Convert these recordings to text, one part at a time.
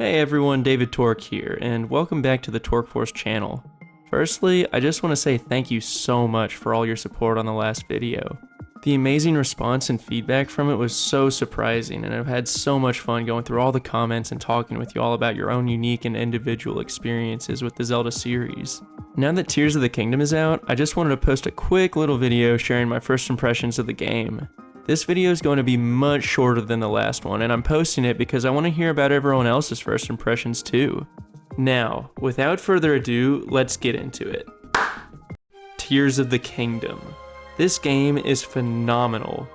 Hey everyone, David Torque here, and welcome back to the Torque Force channel. Firstly, I just want to say thank you so much for all your support on the last video. The amazing response and feedback from it was so surprising, and I've had so much fun going through all the comments and talking with you all about your own unique and individual experiences with the Zelda series. Now that Tears of the Kingdom is out, I just wanted to post a quick little video sharing my first impressions of the game. This video is going to be much shorter than the last one, and I'm posting it because I want to hear about everyone else's first impressions too. Now, without further ado, let's get into it. Tears of the Kingdom. This game is phenomenal.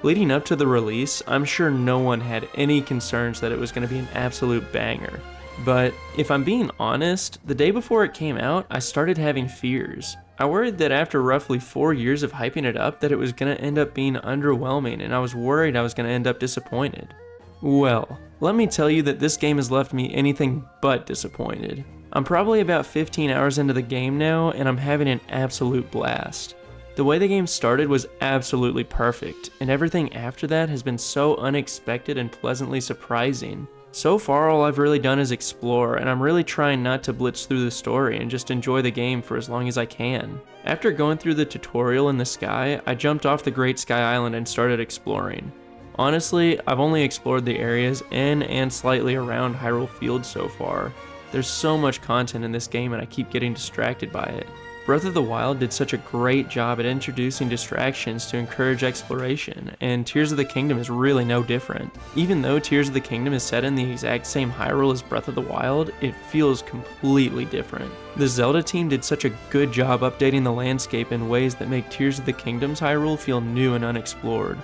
Leading up to the release, I'm sure no one had any concerns that it was going to be an absolute banger. But if I'm being honest, the day before it came out, I started having fears. I worried that after roughly 4 years of hyping it up that it was going to end up being underwhelming, and I was worried I was going to end up disappointed. Well, let me tell you that this game has left me anything but disappointed. I'm probably about 15 hours into the game now, and I'm having an absolute blast. The way the game started was absolutely perfect, and everything after that has been so unexpected and pleasantly surprising. So far, all I've really done is explore, and I'm really trying not to blitz through the story and just enjoy the game for as long as I can. After going through the tutorial in the sky, I jumped off the Great Sky Island and started exploring. Honestly, I've only explored the areas in and slightly around Hyrule Field so far. There's so much content in this game and I keep getting distracted by it. Breath of the Wild did such a great job at introducing distractions to encourage exploration, and Tears of the Kingdom is really no different. Even though Tears of the Kingdom is set in the exact same Hyrule as Breath of the Wild, it feels completely different. The Zelda team did such a good job updating the landscape in ways that make Tears of the Kingdom's Hyrule feel new and unexplored.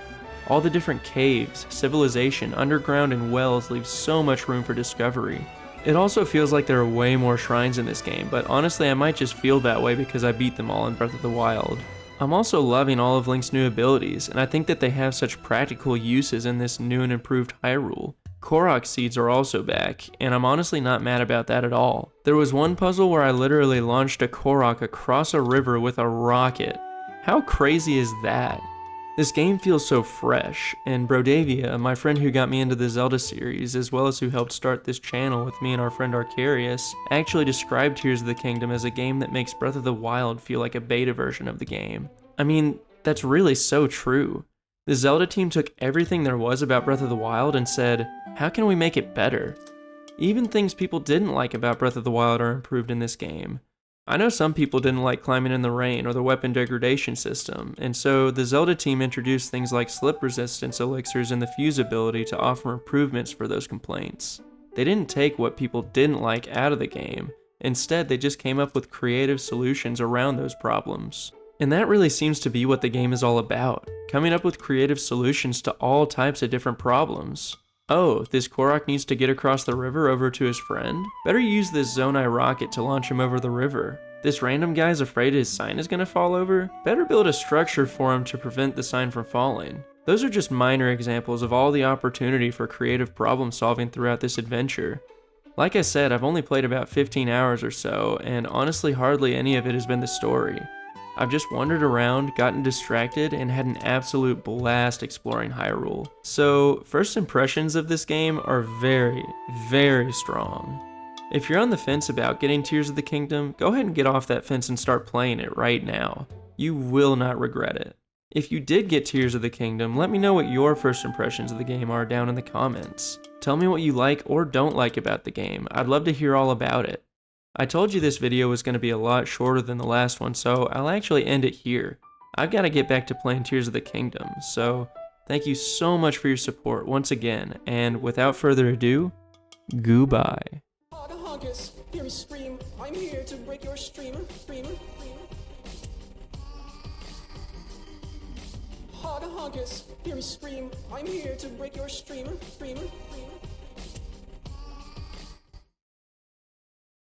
All the different caves, civilization, underground, and wells leave so much room for discovery. It also feels like there are way more shrines in this game, but honestly I might just feel that way because I beat them all in Breath of the Wild. I'm also loving all of Link's new abilities, and I think that they have such practical uses in this new and improved Hyrule. Korok seeds are also back, and I'm honestly not mad about that at all. There was one puzzle where I literally launched a Korok across a river with a rocket. How crazy is that? This game feels so fresh, and Brodavia, my friend who got me into the Zelda series, as well as who helped start this channel with me and our friend Arcarius, actually described Tears of the Kingdom as a game that makes Breath of the Wild feel like a beta version of the game. I mean, that's really so true. The Zelda team took everything there was about Breath of the Wild and said, how can we make it better? Even things people didn't like about Breath of the Wild are improved in this game. I know some people didn't like climbing in the rain or the weapon degradation system, and so the Zelda team introduced things like slip resistance elixirs and the fuse ability to offer improvements for those complaints. They didn't take what people didn't like out of the game, instead they just came up with creative solutions around those problems. And that really seems to be what the game is all about, coming up with creative solutions to all types of different problems. Oh, this Korok needs to get across the river over to his friend? Better use this Zonai rocket to launch him over the river. This random guy's afraid his sign is gonna fall over? Better build a structure for him to prevent the sign from falling. Those are just minor examples of all the opportunity for creative problem solving throughout this adventure. Like I said, I've only played about 15 hours or so, and honestly hardly any of it has been the story. I've just wandered around, gotten distracted, and had an absolute blast exploring Hyrule. So, first impressions of this game are very, very strong. If you're on the fence about getting Tears of the Kingdom, go ahead and get off that fence and start playing it right now. You will not regret it. If you did get Tears of the Kingdom, let me know what your first impressions of the game are down in the comments. Tell me what you like or don't like about the game. I'd love to hear all about it. I told you this video was going to be a lot shorter than the last one, so I'll actually end it here. I've got to get back to playing Tears of the Kingdom, so thank you so much for your support once again, and without further ado, goodbye. Hear me scream, I'm here to break your stream. Hog, hear me scream, I'm here to break your stream.